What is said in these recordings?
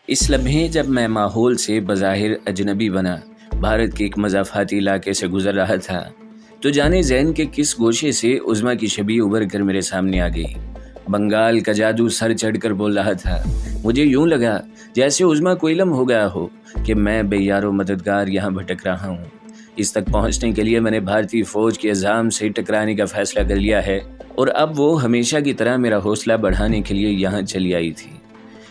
اس لمحے جب میں ماحول سے بظاہر اجنبی بنا بھارت کے ایک مضافاتی علاقے سے گزر رہا تھا تو جانے ذہن کے کس گوشے سے عظما کی شبیہ ابھر کر میرے سامنے آ گئی۔ بنگال کا جادو سر چڑھ کر بول رہا تھا۔ مجھے یوں لگا جیسے عظما کو علم ہو گیا ہو کہ میں بے یار و مددگار یہاں بھٹک رہا ہوں۔ اس تک پہنچنے کے لیے میں نے بھارتی فوج کے عظام سے ٹکرانے کا فیصلہ کر لیا ہے اور اب وہ ہمیشہ کی طرح میرا حوصلہ بڑھانے کے لیے یہاں چلی آئی تھی۔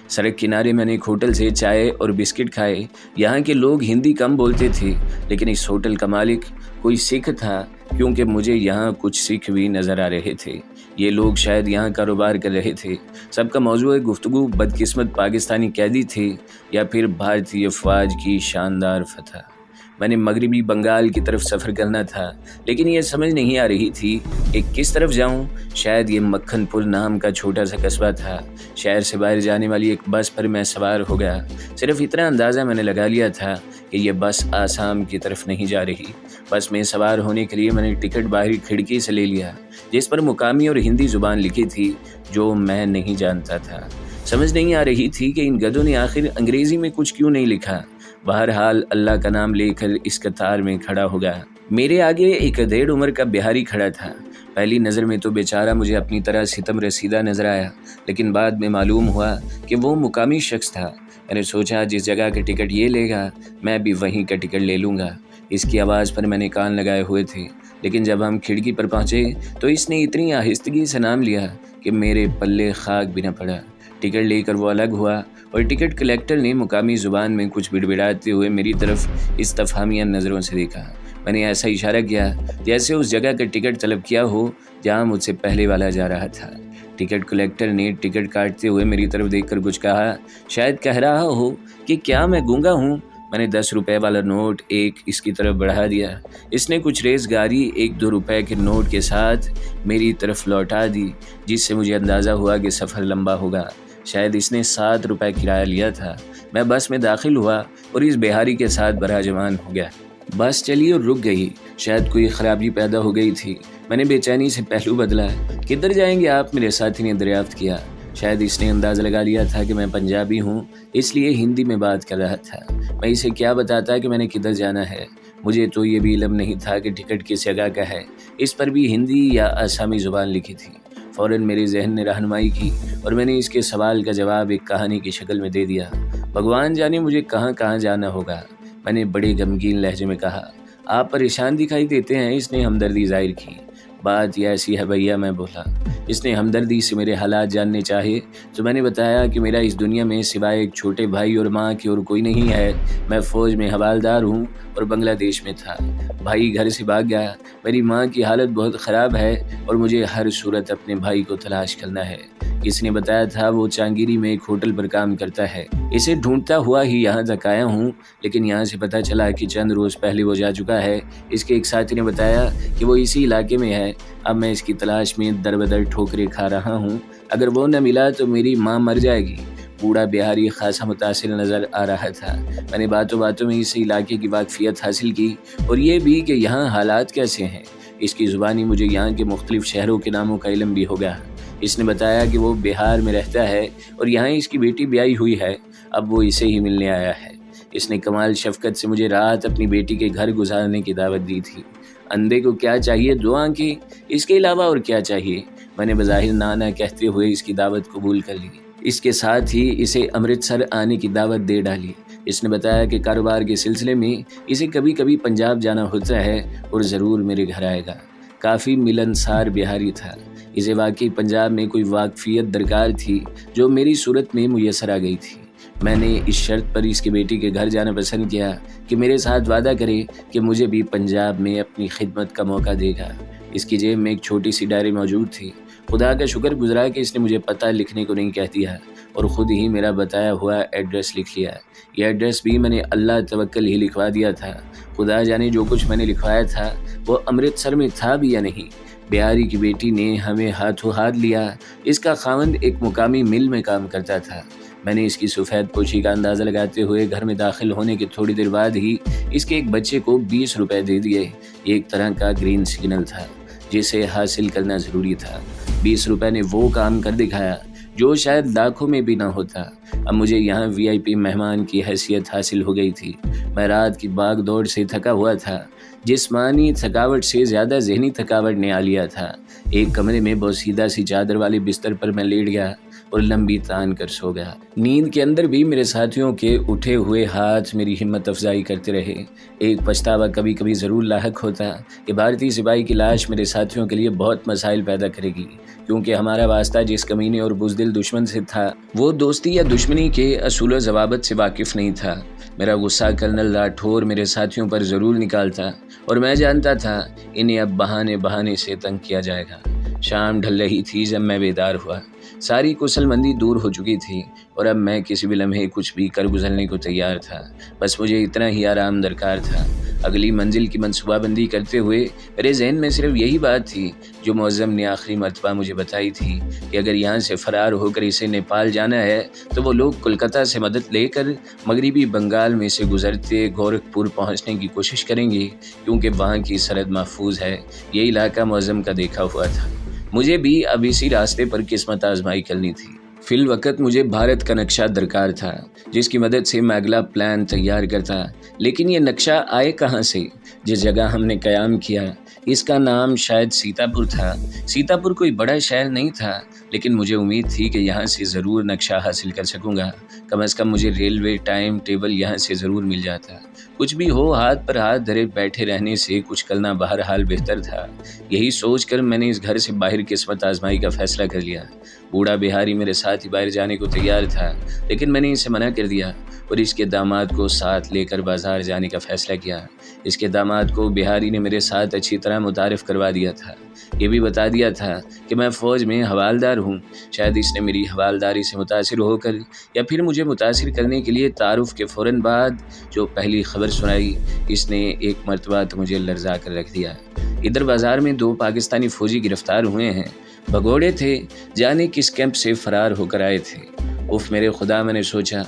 سڑک کنارے میں نے ایک ہوٹل سے چائے اور بسکٹ کھائے۔ یہاں کے لوگ ہندی کم بولتے تھے لیکن اس ہوٹل کا مالک کوئی سکھ تھا، کیونکہ مجھے یہاں کچھ سکھ بھی نظر آ رہے تھے۔ یہ لوگ شاید یہاں کاروبار کر رہے تھے۔ سب کا موضوع گفتگو بدقسمت پاکستانی قیدی تھے یا پھر بھارتی افواج کی شاندار فتح۔ میں نے مغربی بنگال کی طرف سفر کرنا تھا لیکن یہ سمجھ نہیں آ رہی تھی کہ کس طرف جاؤں۔ شاید یہ مکھن پور نام کا چھوٹا سا قصبہ تھا۔ شہر سے باہر جانے والی ایک بس پر میں سوار ہو گیا۔ صرف اتنا اندازہ میں نے لگا لیا تھا کہ یہ بس آسام کی طرف نہیں جا رہی۔ بس میں سوار ہونے کے لیے میں نے ٹکٹ باہری کھڑکی سے لے لیا جس پر مقامی اور ہندی زبان لکھی تھی جو میں نہیں جانتا تھا۔ سمجھ نہیں آ رہی تھی کہ ان گدھوں نے آخر انگریزی میں کچھ کیوں نہیں لکھا۔ بہرحال اللہ کا نام لے کر اس قطار میں کھڑا ہو گیا۔ میرے آگے ایک 1.5 عمر کا بہاری کھڑا تھا۔ پہلی نظر میں تو بیچارہ مجھے اپنی طرح ستم رسیدہ نظر آیا، لیکن بعد میں معلوم ہوا کہ وہ مقامی شخص تھا۔ میں نے سوچا جس جگہ کا ٹکٹ یہ لے گا میں بھی وہیں کا ٹکٹ لے لوں گا۔ اس کی آواز پر میں نے کان لگائے ہوئے تھے، لیکن جب ہم کھڑکی پر پہنچے تو اس نے اتنی آہستگی سے نام لیا کہ میرے پلے خاک بھی نہ پڑا۔ ٹکٹ لے کر وہ الگ ہوا اور ٹکٹ کلیکٹر نے مقامی زبان میں کچھ بڑبڑاتے ہوئے میری طرف استفہامیہ نظروں سے دیکھا۔ میں نے ایسا اشارہ کیا جیسے اس جگہ کا ٹکٹ طلب کیا ہو جہاں مجھ سے پہلے والا جا رہا تھا۔ ٹکٹ کلیکٹر نے ٹکٹ کاٹتے ہوئے میری طرف دیکھ کر کچھ کہا، شاید کہہ رہا ہو کہ کیا میں گونگا ہوں۔ میں نے 10 روپے والا نوٹ اس کی طرف بڑھا دیا۔ اس نے کچھ ریزگاری 1-2 روپے کے نوٹ کے ساتھ میری طرف لوٹا دی، جس سے مجھے اندازہ ہوا کہ سفر لمبا ہوگا۔ شاید اس نے 7 روپے کرایہ لیا تھا۔ میں بس میں داخل ہوا اور اس بہاری کے ساتھ براجمان ہو گیا۔ بس چلی اور رک گئی۔ شاید کوئی خرابی پیدا ہو گئی تھی۔ میں نے بے چینی سے پہلو بدلا۔ کدھر جائیں گے آپ؟ میرے ساتھی نے دریافت کیا۔ شاید اس نے اندازہ لگا لیا تھا کہ میں پنجابی ہوں، اس لیے ہندی میں بات کر رہا تھا۔ میں اسے کیا بتاتا کہ میں نے کدھر جانا ہے؟ مجھے تو یہ بھی علم نہیں تھا کہ ٹکٹ کس جگہ کا ہے۔ اس پر بھی ہندی یا آسامی زبان لکھی تھی۔ فوراً میرے ذہن نے رہنمائی کی اور میں نے اس کے سوال کا جواب ایک کہانی کی شکل میں دے دیا۔ بھگوان جانے مجھے کہاں کہاں جانا ہوگا، میں نے بڑے غمگین لہجے میں کہا۔ آپ پریشان دکھائی دیتے ہیں، اس نے ہمدردی ظاہر کی۔ بات یہ ایسی ہے بھیا، میں بولا۔ اس نے ہمدردی سے میرے حالات جاننے چاہے تو میں نے بتایا کہ میرا اس دنیا میں سوائے ایک چھوٹے بھائی اور ماں کے اور کوئی نہیں ہے۔ میں فوج میں حوالدار ہوں اور بنگلہ دیش میں تھا۔ بھائی گھر سے بھاگ گیا۔ میری ماں کی حالت بہت خراب ہے اور مجھے ہر صورت اپنے بھائی کو تلاش کرنا ہے۔ کسی نے بتایا تھا وہ چانگیری میں ایک ہوٹل پر کام کرتا ہے۔ اسے ڈھونڈتا ہوا ہی یہاں تک آیا ہوں، لیکن یہاں سے پتہ چلا کہ چند روز پہلے وہ جا چکا ہے۔ اس کے ایک ساتھی نے بتایا کہ وہ اسی علاقے میں ہے۔ اب میں اس کی تلاش میں در بدر ٹھوکریں کھا رہا ہوں۔ اگر وہ نہ ملا تو میری ماں مر جائے گی۔ بوڑھا بہاری خاصا متاثر نظر آ رہا تھا۔ میں نے باتوں باتوں میں اس علاقے کی واقفیت حاصل کی اور یہ بھی کہ یہاں حالات کیسے ہیں۔ اس کی زبانی مجھے یہاں کے مختلف شہروں کے ناموں کا علم بھی ہو گیا۔ اس نے بتایا کہ وہ بہار میں رہتا ہے اور یہاں اس کی بیٹی بیاہی ہوئی ہے۔ اب وہ اسے ہی ملنے آیا ہے۔ اس نے کمال شفقت سے مجھے رات اپنی بیٹی کے گھر گزارنے کی دعوت دی تھی۔ اندھے کو کیا چاہیے؟ 2 آنکھیں، اس کے علاوہ اور کیا چاہیے؟ میں نے بظاہر نانا کہتے ہوئے اس کی دعوت قبول کر لی۔ اس کے ساتھ ہی اسے امرتسر آنے کی دعوت دے ڈالی۔ اس نے بتایا کہ کاروبار کے سلسلے میں اسے کبھی کبھی پنجاب جانا ہوتا ہے اور ضرور میرے گھر آئے گا۔ کافی ملنسار بہاری تھا۔ اسے واقعی پنجاب میں کوئی واقفیت درکار تھی جو میری صورت میں میسر آ گئی تھی۔ میں نے اس شرط پر اس کی بیٹی کے گھر جانا پسند کیا کہ میرے ساتھ وعدہ کرے کہ مجھے بھی پنجاب میں اپنی خدمت کا موقع دے گا۔ اس کی جیب میں ایک چھوٹی سی ڈائری موجود تھی۔ خدا کا شکر گزرا کہ اس نے مجھے پتہ لکھنے کو نہیں کہہ دیا اور خود ہی میرا بتایا ہوا ایڈریس لکھ لیا۔ یہ ایڈریس بھی میں نے اللہ توکل ہی لکھوا دیا تھا۔ خدا جانے جو کچھ میں نے لکھوایا تھا وہ امرتسر میں تھا بھی یا نہیں۔ بہاری کی بیٹی نے ہمیں ہاتھوں ہاتھ لیا۔ اس کا خاوند ایک مقامی مل میں کام کرتا تھا۔ میں نے اس کی سفید پوشی کا اندازہ لگاتے ہوئے گھر میں داخل ہونے کے تھوڑی دیر بعد ہی اس کے ایک بچے کو 20 روپے دے دیے۔ یہ ایک طرح کا گرین سگنل تھا جسے حاصل کرنا ضروری تھا۔ 20 روپے نے وہ کام کر دکھایا جو شاید لاکھوں میں بھی نہ ہوتا۔ اب مجھے یہاں VIP مہمان کی حیثیت حاصل ہو گئی تھی۔ میں رات کی بھاگ دوڑ سے تھکا ہوا تھا، جسمانی تھکاوٹ سے زیادہ ذہنی تھکاوٹ نے آ لیا تھا۔ ایک کمرے میں بوسیدہ سی چادر والے بستر پر میں لیٹ گیا اور لمبی تان کر سو گیا۔ نیند کے اندر بھی میرے ساتھیوں کے اٹھے ہوئے ہاتھ میری ہمت افزائی کرتے رہے۔ ایک پچھتاوا کبھی کبھی ضرور لاحق ہوتا کہ بھارتی سپاہی کی لاش میرے ساتھیوں کے لیے بہت مسائل پیدا کرے گی، کیونکہ ہمارا واسطہ جس کمینے اور بزدل دشمن سے تھا وہ دوستی یا دشمنی کے اصول و ضوابط سے واقف نہیں تھا۔ میرا غصہ کرنل راٹھور میرے ساتھیوں پر ضرور نکالتا اور میں جانتا تھا انہیں اب بہانے سے تنگ کیا جائے گا۔ شام ڈھل رہی تھی جب میں بیدار ہوا۔ ساری کسل مندی دور ہو چکی تھی اور اب میں کسی بھی لمحے کچھ بھی کر گزرنے کو تیار تھا۔ بس مجھے اتنا ہی آرام درکار تھا۔ اگلی منزل کی منصوبہ بندی کرتے ہوئے میرے ذہن میں صرف یہی بات تھی جو معظم نے آخری مرتبہ مجھے بتائی تھی کہ اگر یہاں سے فرار ہو کر اسے نیپال جانا ہے تو وہ لوگ کولکتہ سے مدد لے کر مغربی بنگال میں سے گزرتے گورکھپور پہنچنے کی کوشش کریں گے، کیونکہ وہاں کی سرحد محفوظ ہے۔ یہ علاقہ معظم کا دیکھا ہوا تھا۔ مجھے بھی اب اسی راستے پر قسمت آزمائی کرنی تھی۔ فی الوقت مجھے بھارت کا نقشہ درکار تھا جس کی مدد سے میں اگلا پلان تیار کرتا، لیکن یہ نقشہ آئے کہاں سے؟ جس جگہ ہم نے قیام کیا اس کا نام شاید سیتاپور تھا۔ سیتاپور کوئی بڑا شہر نہیں تھا، لیکن مجھے امید تھی کہ یہاں سے ضرور نقشہ حاصل کر سکوں گا۔ کم از کم مجھے ریلوے ٹائم ٹیبل یہاں سے ضرور مل جاتا۔ کچھ بھی ہو، ہاتھ پر ہاتھ دھرے بیٹھے رہنے سے کچھ کرنا بہرحال بہتر تھا۔ یہی سوچ کر میں نے اس گھر سے باہر قسمت آزمائی کا فیصلہ کر لیا۔ بوڑھا بہاری میرے ساتھ ہی باہر جانے کو تیار تھا، لیکن میں نے اسے منع کر دیا اور اس کے داماد کو ساتھ لے کر بازار جانے کا فیصلہ کیا۔ اس کے داماد کو بہاری نے میرے ساتھ اچھی طرح متعارف کروا دیا تھا۔ یہ بھی بتا دیا تھا کہ میں فوج میں حوالدار ہوں۔ شاید اس نے میری حوالداری سے متاثر ہو کر یا پھر مجھے متاثر کرنے کے لیے تعارف کے فوراً بعد جو پہلی خبر سنائی، اس نے ایک مرتبہ تو مجھے لرزا کر رکھ دیا۔ ادھر بازار میں 2 پاکستانی فوجی گرفتار ہوئے ہیں۔ بھگوڑے تھے، جانے کس کیمپ سے فرار ہو کر آئے تھے۔ اف میرے خدا، میں نے سوچا،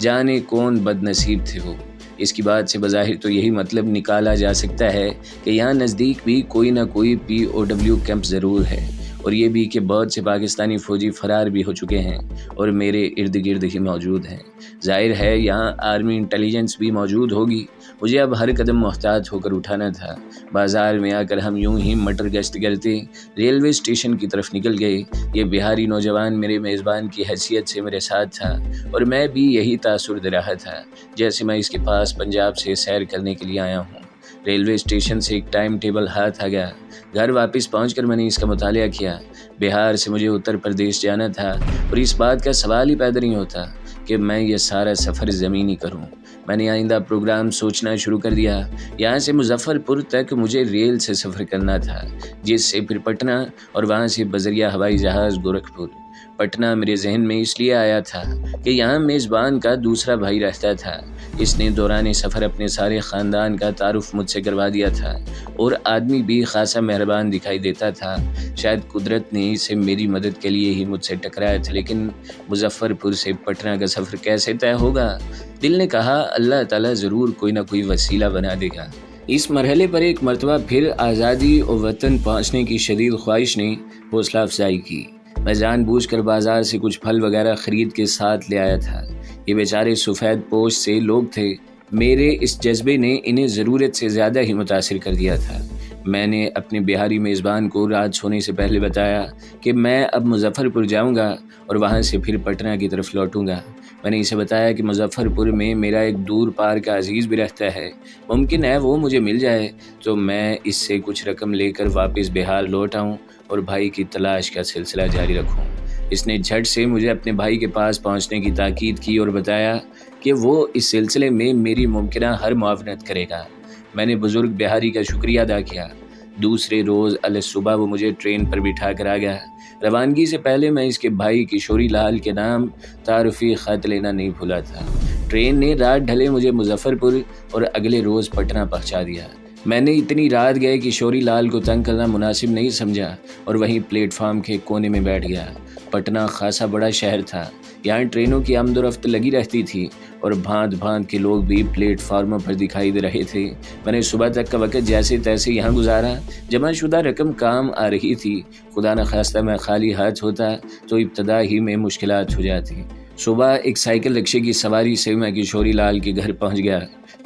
جانے کون بد نصیب تھے وہ۔ اس کی بات سے بظاہر تو یہی مطلب نکالا جا سکتا ہے کہ یہاں نزدیک بھی کوئی نہ کوئی POW کیمپ ضرور ہے، اور یہ بھی کہ بہت سے پاکستانی فوجی فرار بھی ہو چکے ہیں اور میرے ارد گرد ہی موجود ہیں۔ ظاہر ہے یہاں آرمی انٹیلیجنس بھی موجود ہوگی۔ مجھے اب ہر قدم محتاط ہو کر اٹھانا تھا۔ بازار میں آ کر ہم یوں ہی مٹر گشت کرتے ریلوے اسٹیشن کی طرف نکل گئے۔ یہ بہاری نوجوان میرے میزبان کی حیثیت سے میرے ساتھ تھا اور میں بھی یہی تاثر دے رہا تھا جیسے میں اس کے پاس پنجاب سے سیر کرنے کے لیے آیا ہوں۔ ریلوے اسٹیشن سے ایک ٹائم ٹیبل ہاتھ آ گیا۔ گھر واپس پہنچ کر میں نے اس کا مطالعہ کیا۔ بہار سے مجھے اتر پردیش جانا تھا اور اس بات کا سوال ہی پیدا نہیں ہوتا کہ میں یہ سارا سفر زمینی کروں۔ میں نے آئندہ پروگرام سوچنا شروع کر دیا۔ یہاں سے مظفر پور تک مجھے ریل سے سفر کرنا تھا، جس سے پھر پٹنہ اور وہاں سے بذریعہ ہوائی جہاز گورکھپور۔ پٹنہ میرے ذہن میں اس لیے آیا تھا کہ یہاں میزبان کا دوسرا بھائی رہتا تھا۔ اس نے دوران سفر اپنے سارے خاندان کا تعارف مجھ سے کروا دیا تھا اور آدمی بھی خاصا مہربان دکھائی دیتا تھا۔ شاید قدرت نے اسے میری مدد کے لیے ہی مجھ سے ٹکرایا تھا، لیکن مظفر پور سے پٹنہ کا سفر کیسے طے ہوگا؟ دل نے کہا اللہ تعالیٰ ضرور کوئی نہ کوئی وسیلہ بنا دے گا۔ اس مرحلے پر ایک مرتبہ پھر آزادی اور وطن پہنچنے کی شدید خواہش نے حوصلہ افزائی کی۔ میں جان بوجھ کر بازار سے کچھ پھل وغیرہ خرید کے ساتھ لے آیا تھا۔ یہ بیچارے سفید پوش سے لوگ تھے۔ میرے اس جذبے نے انہیں ضرورت سے زیادہ ہی متاثر کر دیا تھا۔ میں نے اپنے بہاری میزبان کو رات سونے سے پہلے بتایا کہ میں اب مظفر پور جاؤں گا اور وہاں سے پھر پٹنہ کی طرف لوٹوں گا۔ میں نے اسے بتایا کہ مظفر پور میں میرا ایک دور پار کا عزیز بھی رہتا ہے، ممکن ہے وہ مجھے مل جائے تو میں اس سے کچھ رقم لے کر واپس بہار لوٹ آؤں اور بھائی کی تلاش کا سلسلہ جاری رکھوں۔ اس نے جھٹ سے مجھے اپنے بھائی کے پاس پہنچنے کی تاکید کی اور بتایا کہ وہ اس سلسلے میں میری ممکنہ ہر معاونت کرے گا۔ میں نے بزرگ بہاری کا شکریہ ادا کیا۔ دوسرے روز صبح وہ مجھے ٹرین پر بٹھا کر آ گیا۔ روانگی سے پہلے میں اس کے بھائی کشوری لال کے نام تعارفی خط لینا نہیں بھولا تھا۔ ٹرین نے رات ڈھلے مجھے مظفر پور اور اگلے روز پٹنہ پہنچا دیا۔ میں نے اتنی رات گئے کشوری لال کو تنگ کرنا مناسب نہیں سمجھا اور وہیں پلیٹ فارم کے کونے میں بیٹھ گیا۔ پٹنہ خاصا بڑا شہر تھا۔ یہاں ٹرینوں کی آمد و رفت لگی رہتی تھی اور بھانت بھانت کے لوگ بھی پلیٹ فارموں پر دکھائی دے رہے تھے۔ میں نے صبح تک کا وقت جیسے تیسے یہاں گزارا۔ جمع شدہ رقم کام آ رہی تھی۔ خدا نخواستہ میں خالی ہاتھ ہوتا تو ابتدا ہی میں مشکلات ہو جاتی۔ صبح ایک سائیکل رکشے کی سواری سے میں کشوری لال کے گھر پہنچ گیا۔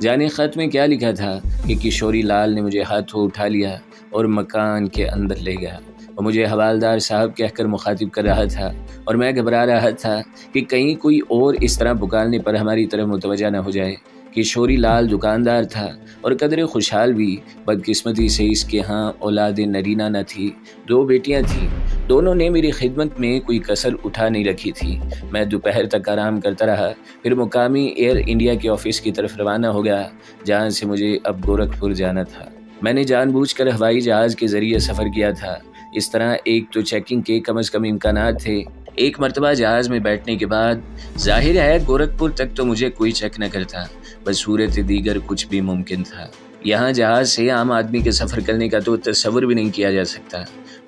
جانے خط میں کیا لکھا تھا کہ کشوری لال نے مجھے ہاتھوں اٹھا لیا اور مکان کے اندر لے گیا۔ وہ مجھے حوالدار صاحب کہہ کر مخاطب کر رہا تھا اور میں گھبرا رہا تھا کہ کہیں کوئی اور اس طرح پکارنے پر ہماری طرف متوجہ نہ ہو جائے۔ کشوری لال دکاندار تھا اور قدر خوشحال بھی۔ بدقسمتی سے اس کے ہاں اولاد نرینہ نہ تھی، 2 بیٹیاں تھیں۔ دونوں نے میری خدمت میں کوئی کسر اٹھا نہیں رکھی تھی۔ میں دوپہر تک آرام کرتا رہا، پھر مقامی ایئر انڈیا کے آفس کی طرف روانہ ہو گیا، جہاں سے مجھے اب گورکھپور جانا تھا۔ میں نے جان بوجھ کر ہوائی جہاز کے ذریعے سفر کیا تھا۔ اس طرح ایک تو چیکنگ کے کم از کم امکانات تھے۔ ایک مرتبہ جہاز میں بیٹھنے کے بعد ظاہر ہے گورکھپور تک تو مجھے کوئی چیک نہ کرتا، بس صورت دیگر کچھ بھی ممکن تھا۔ یہاں جہاز سے عام آدمی کے سفر کرنے کا تو تصور بھی نہیں کیا جا سکتا۔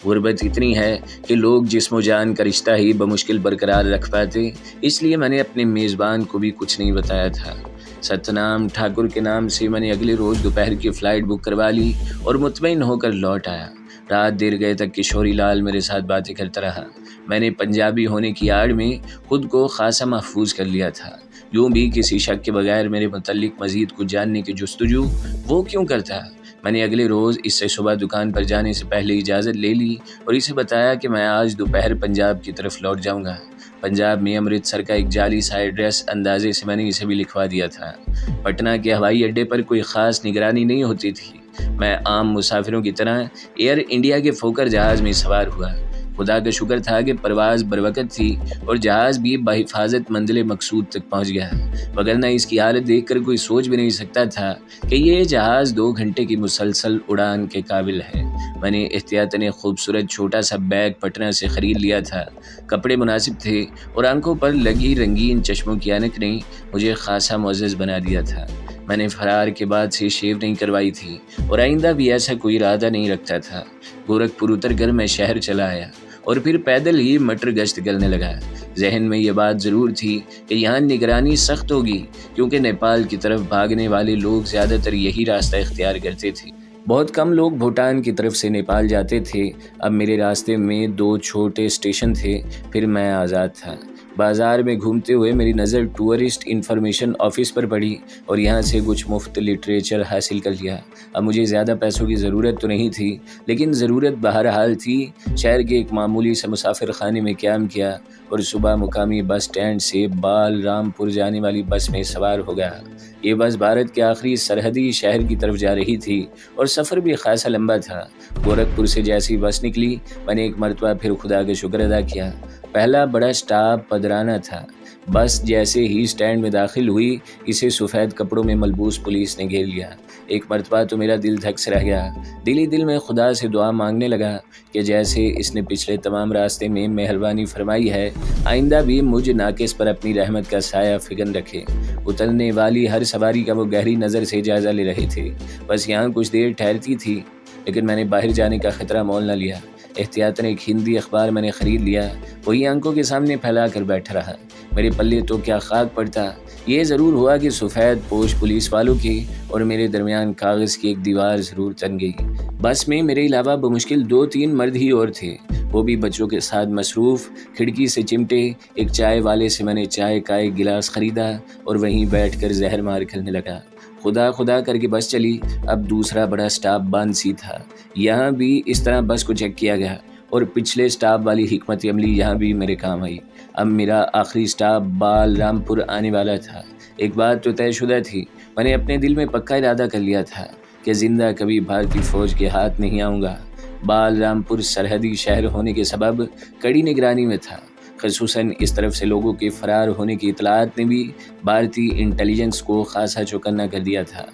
غربت اتنی ہے کہ لوگ جسم و جان کا رشتہ ہی بمشکل برقرار رکھ پاتے، اس لیے میں نے اپنے میزبان کو بھی کچھ نہیں بتایا تھا۔ ستنام ٹھاکر کے نام سے میں نے اگلے روز دوپہر کی فلائٹ بک کروا لی اور مطمئن ہو کر لوٹ آیا۔ رات دیر گئے تک کشوری لال میرے ساتھ باتیں کرتا رہا۔ میں نے پنجابی ہونے کی آڑ میں خود کو خاصا محفوظ کر لیا تھا۔ یوں بھی کسی شک کے بغیر میرے متعلق مزید کچھ جاننے کی جستجو وہ کیوں کرتا؟ میں نے اگلے روز اس سے صبح دکان پر جانے سے پہلے اجازت لے لی اور اسے بتایا کہ میں آج دوپہر پنجاب کی طرف لوٹ جاؤں گا۔ پنجاب میں امرتسر کا ایک جعلی سا ایڈریس اندازے سے میں نے اسے بھی لکھوا دیا تھا۔ پٹنہ کے ہوائی اڈے پر کوئی خاص نگرانی نہیں ہوتی تھی۔ میں عام مسافروں کی طرح ایئر انڈیا کے فوکر جہاز میں سوار ہوا۔ خدا کا شکر تھا کہ پرواز بروقت تھی اور جہاز بھی بحفاظت منزل مقصود تک پہنچ گیا، وگرنہ اس کی حالت دیکھ کر کوئی سوچ بھی نہیں سکتا تھا کہ یہ جہاز 2 گھنٹے کی مسلسل اڑان کے قابل ہے۔ میں نے احتیاطاً ایک خوبصورت چھوٹا سا بیگ پٹنہ سے خرید لیا تھا۔ کپڑے مناسب تھے اور آنکھوں پر لگی رنگین چشموں کی اینک نے مجھے خاصا معزز بنا دیا تھا۔ میں نے فرار کے بعد سے شیو نہیں کروائی تھی اور آئندہ بھی ایسا کوئی ارادہ نہیں رکھتا تھا۔ گورکھپور اتر کر میں شہر چلا آیا اور پھر پیدل ہی مٹر گشت کرنے لگا۔ ذہن میں یہ بات ضرور تھی کہ یہاں نگرانی سخت ہوگی، کیونکہ نیپال کی طرف بھاگنے والے لوگ زیادہ تر یہی راستہ اختیار کرتے تھے۔ بہت کم لوگ بھوٹان کی طرف سے نیپال جاتے تھے۔ اب میرے راستے میں 2 چھوٹے اسٹیشن تھے، پھر میں آزاد تھا۔ بازار میں گھومتے ہوئے میری نظر ٹورسٹ انفارمیشن آفس پر پڑی اور یہاں سے کچھ مفت لٹریچر حاصل کر لیا۔ اب مجھے زیادہ پیسوں کی ضرورت تو نہیں تھی، لیکن ضرورت بہرحال تھی۔ شہر کے ایک معمولی سے مسافر خانے میں قیام کیا اور صبح مقامی بس اسٹینڈ سے بال رام پور جانے والی بس میں سوار ہو گیا۔ یہ بس بھارت کے آخری سرحدی شہر کی طرف جا رہی تھی اور سفر بھی خاصا لمبا تھا۔ گورکھپور سے جیسی بس نکلی، میں نے ایک مرتبہ پھر خدا کا شکر ادا کیا۔ پہلا بڑا اسٹاپ پدرانہ تھا۔ بس جیسے ہی اسٹینڈ میں داخل ہوئی، اسے سفید کپڑوں میں ملبوس پولیس نے گھیر لیا۔ ایک مرتبہ تو میرا دل دھک سے رہ گیا۔ دل ہی دل میں خدا سے دعا مانگنے لگا کہ جیسے اس نے پچھلے تمام راستے میں مہربانی فرمائی ہے، آئندہ بھی مجھ ناقص پر اپنی رحمت کا سایہ فگن رکھے۔ اترنے والی ہر سواری کا وہ گہری نظر سے جائزہ لے رہے تھے۔ بس یہاں کچھ دیر ٹھہرتی تھی، لیکن میں نے باہر جانے کا خطرہ مول نہ لیا۔ احتیاطاً ایک ہندی اخبار میں نے خرید لیا، وہی آنکھوں کے سامنے پھیلا کر بیٹھا رہا۔ میرے پلے تو کیا خاک پڑتا، یہ ضرور ہوا کہ سفید پوش پولیس والوں کی اور میرے درمیان کاغذ کی ایک دیوار ضرور تن گئی۔ بس میں میرے علاوہ بمشکل 2-3 مرد ہی اور تھے، وہ بھی بچوں کے ساتھ مصروف۔ کھڑکی سے چمٹے ایک چائے والے سے میں نے چائے کا ایک گلاس خریدا اور وہیں بیٹھ کر زہر مار کرنے لگا۔ خدا خدا کر کے بس چلی۔ اب دوسرا بڑا اسٹاپ بانسی تھا۔ یہاں بھی اس طرح بس کو چیک کیا گیا اور پچھلے اسٹاپ والی حکمت عملی یہاں بھی میرے کام آئی۔ اب میرا آخری اسٹاپ بال رام پور آنے والا تھا۔ ایک بات تو طے شدہ تھی، میں نے اپنے دل میں پکا ارادہ کر لیا تھا کہ زندہ کبھی بھارتی فوج کے ہاتھ نہیں آؤں گا۔ بال رام پور سرحدی شہر ہونے کے سبب کڑی نگرانی میں تھا۔ خصوصاً اس طرف سے لوگوں کے فرار ہونے کی اطلاعات نے بھی بھارتی انٹیلیجنس کو خاصا چوکنا کر دیا تھا۔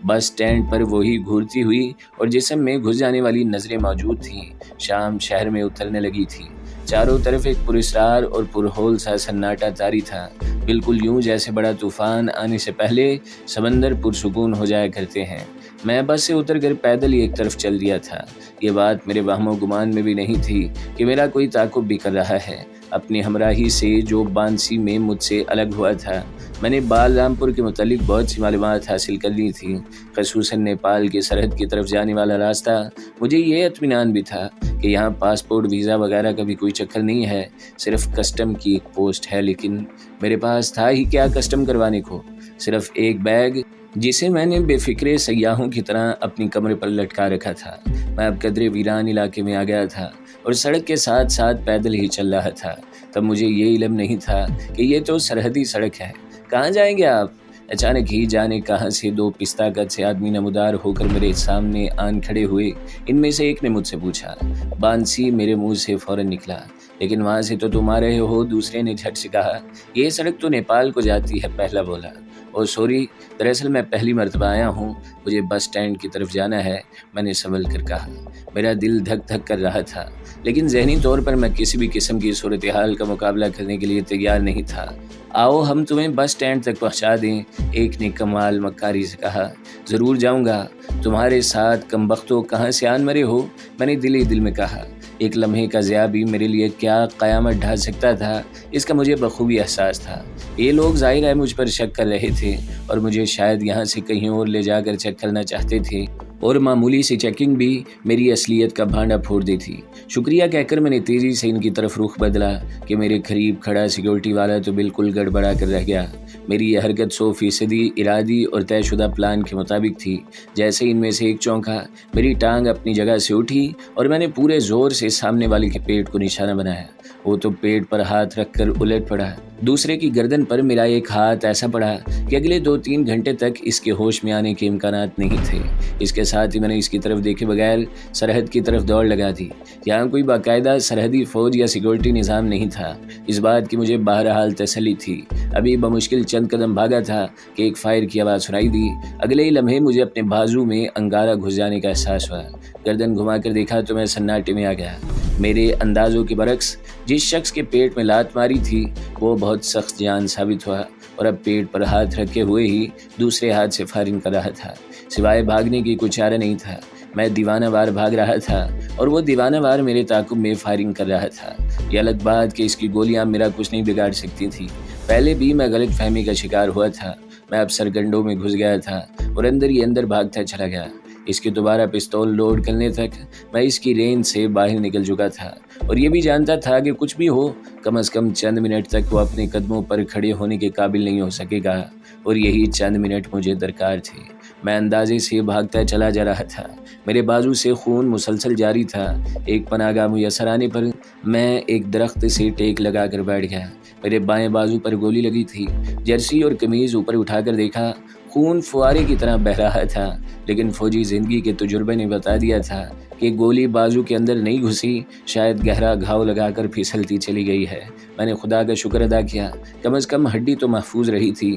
بس اسٹینڈ پر وہی گھورتی ہوئی اور جسم میں گھس جانے والی نظریں موجود تھیں۔ شام شہر میں اترنے لگی تھی۔ چاروں طرف ایک پراسرار اور پرہول سا سناٹا طاری تھا، بالکل یوں جیسے بڑا طوفان آنے سے پہلے سمندر پرسکون ہو جایا کرتے ہیں۔ میں بس سے اتر کر پیدل ہی ایک طرف چل دیا تھا۔ یہ بات میرے وہم و گمان میں بھی نہیں تھی کہ میرا کوئی تعاقب بھی کر رہا ہے۔ اپنی ہمراہی سے جو بانسی میں مجھ سے الگ ہوا تھا، میں نے بالرامپور کے متعلق بہت سی معلومات حاصل کر لی تھی، خصوصاً نیپال کی سرحد کی طرف جانے والا راستہ۔ مجھے یہ اطمینان بھی تھا کہ یہاں پاسپورٹ ویزا وغیرہ کا بھی کوئی چکر نہیں ہے، صرف کسٹم کی ایک پوسٹ ہے۔ لیکن میرے پاس تھا ہی کیا کسٹم کروانے کو؟ صرف ایک بیگ جسے میں نے بے فکرے سیاحوں کی طرح اپنی کمرے پر لٹکا رکھا تھا۔ میں اب قدرے ویران علاقے میں آ گیا تھا اور سڑک کے ساتھ ساتھ پیدل ہی چل رہا تھا۔ تب مجھے یہ علم نہیں تھا کہ یہ تو سرحدی سڑک ہے۔ کہاں جائیں گے آپ؟ اچانک ہی جانے کہاں سے دو پستہ قد سے آدمی نمودار ہو کر میرے سامنے آن کھڑے ہوئے۔ ان میں سے ایک نے مجھ سے پوچھا۔ بانسی میرے منہ سے فوراً نکلا، لیکن وہاں سے تو تم آ رہے ہو؟ دوسرے نے جھٹ سے کہا، یہ سڑک تو نیپال کو جاتی ہے۔ پہلا بولا، او سوری، دراصل میں پہلی مرتبہ آیا ہوں، مجھے بس اسٹینڈ کی طرف جانا ہے، میں نے سنبھل کر کہا۔ میرا دل دھک دھک کر رہا تھا، لیکن ذہنی طور پر میں کسی بھی قسم کی صورتحال کا مقابلہ کرنے کے لیے تیار نہیں تھا۔ آؤ ہم تمہیں بس اسٹینڈ تک پہنچا دیں، ایک نے کمال مکاری سے کہا۔ ضرور جاؤں گا، تمہارے ساتھ کم بختو کہاں سے آن مرے ہو؟ میں نے دل ہی دل میں کہا۔ ایک لمحے کا ضیاء بھی میرے لیے کیا قیامت ڈھا سکتا تھا، اس کا مجھے بخوبی احساس تھا۔ یہ لوگ ظاہر ہے مجھ پر شک کر رہے تھے اور مجھے شاید یہاں سے کہیں اور لے جا کر چیک کرنا چاہتے تھے، اور معمولی سی چیکنگ بھی میری اصلیت کا بھانڈا پھوڑ دی تھی۔ شکریہ کہہ کر میں نے تیزی سے ان کی طرف رخ بدلا کہ میرے قریب کھڑا سیکورٹی والا تو بالکل گڑبڑا کر رہ گیا۔ میری یہ حرکت 100% ارادی اور طے شدہ پلان کے مطابق تھی۔ جیسے ان میں سے ایک چونکا، میری ٹانگ اپنی جگہ سے اٹھی اور میں نے پورے زور سے سامنے والے کے پیٹ کو نشانہ بنایا۔ وہ تو پیٹ پر ہاتھ رکھ کر الٹ پڑا۔ دوسرے کی گردن پر میرا ایک ہاتھ ایسا پڑا کہ اگلے 2-3 گھنٹے تک اس کے ہوش میں آنے کے امکانات نہیں تھے۔ اس کے ساتھ ہی میں نے اس کی طرف دیکھے بغیر سرحد کی طرف دوڑ لگا دی۔ یہاں کوئی باقاعدہ سرحدی فوج یا سیکورٹی نظام نہیں تھا، اس بات کی مجھے بہرحال تسلی تھی۔ ابھی بمشکل چند قدم بھاگا تھا کہ ایک فائر کی آواز سنائی دی۔ اگلے ہی لمحے مجھے اپنے بازو میں انگارہ گھس جانے کا احساس ہوا۔ گردن گھما کر دیکھا تو میں سناٹے میں آ گیا۔ میرے اندازوں کے برعکس جس شخص کے پیٹ میں لات ماری تھی وہ بہت سخت جان ثابت ہوا اور اب پیٹ پر ہاتھ رکھے ہوئے ہی دوسرے ہاتھ سے فائرنگ کر رہا تھا۔ سوائے بھاگنے کی کوئی چارہ نہیں تھا۔ میں دیوانہ وار بھاگ رہا تھا اور وہ دیوانہ وار میرے تعاقب میں فائرنگ کر رہا تھا۔ یہ الگ بات کہ اس کی گولیاں میرا کچھ نہیں بگاڑ سکتی تھی۔ پہلے بھی میں غلط فہمی کا شکار ہوا تھا۔ میں اب سرگنڈوں میں گھس گیا تھا اور اندر ہی اندر بھاگتا چلا گیا۔ اس کے دوبارہ پستول لوڈ کرنے تک میں اس کی رینج سے باہر نکل چکا تھا اور یہ بھی جانتا تھا کہ کچھ بھی ہو، کم از کم چند منٹ تک وہ اپنے قدموں پر کھڑے ہونے کے قابل نہیں ہو سکے گا، اور یہی چند منٹ مجھے درکار تھے۔ میں اندازے سے بھاگتا چلا جا رہا تھا، میرے بازو سے خون مسلسل جاری تھا۔ ایک پناہ گاہ میسر آنے پر میں ایک درخت سے ٹیک لگا کر بیٹھ گیا۔ میرے بائیں بازو پر گولی لگی تھی۔ جرسی اور قمیض اوپر اٹھا کر دیکھا، خون فوارے کی طرح بہہ رہا تھا، لیکن فوجی زندگی کے تجربے نے بتا دیا تھا کہ گولی بازو کے اندر نہیں گھسی، شاید گہرا گھاؤ لگا کر پھسلتی چلی گئی ہے۔ میں نے خدا کا شکر ادا کیا، کم از کم ہڈی تو محفوظ رہی تھی۔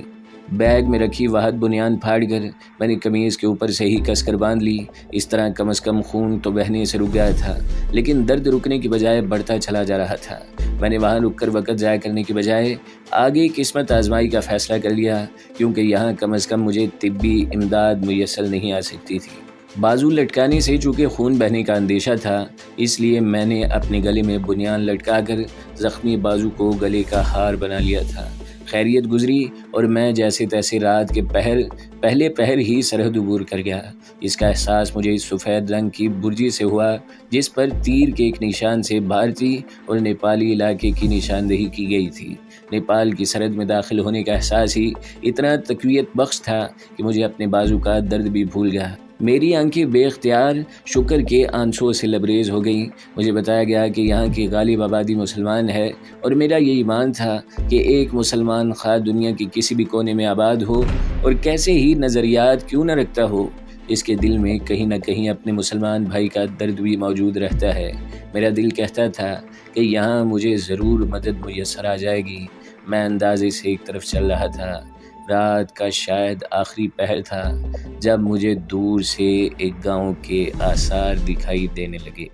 بیگ میں رکھی واحد بنیان پھاڑ کر میں نے قمیض کے اوپر سے ہی کس کر باندھ لی۔ اس طرح کم از کم خون تو بہنے سے رک گیا تھا، لیکن درد رکنے کی بجائے بڑھتا چلا جا رہا تھا۔ میں نے وہاں رک کر وقت ضائع کرنے کی بجائے آگے قسمت آزمائی کا فیصلہ کر لیا، کیونکہ یہاں کم از کم مجھے طبی امداد میسر نہیں آ سکتی تھی۔ بازو لٹکانے سے چونکہ خون بہنے کا اندیشہ تھا، اس لیے میں نے اپنے گلے میں بنیان لٹکا کر زخمی بازو کو گلے کا ہار بنا لیا تھا۔ خیریت گزری اور میں جیسے تیسے رات کے پہلے پہر ہی سرحد عبور کر گیا۔ اس کا احساس مجھے اس سفید رنگ کی برجی سے ہوا جس پر تیر کے ایک نشان سے بھارتی اور نیپالی علاقے کی نشاندہی کی گئی تھی۔ نیپال کی سرحد میں داخل ہونے کا احساس ہی اتنا تقویت بخش تھا کہ مجھے اپنے بازو کا درد بھی بھول گیا۔ میری آنکھیں بے اختیار شکر کے آنسوؤں سے لبریز ہو گئیں۔ مجھے بتایا گیا کہ یہاں کی غالب آبادی مسلمان ہے، اور میرا یہ ایمان تھا کہ ایک مسلمان خواہ دنیا کے کسی بھی کونے میں آباد ہو اور کیسے ہی نظریات کیوں نہ رکھتا ہو، اس کے دل میں کہیں نہ کہیں اپنے مسلمان بھائی کا درد بھی موجود رہتا ہے۔ میرا دل کہتا تھا کہ یہاں مجھے ضرور مدد میسر آ جائے گی۔ میں اندازے سے ایک طرف چل رہا تھا۔ رات کا شاید آخری پہر تھا جب مجھے دور سے ایک گاؤں کے آثار دکھائی دینے لگے۔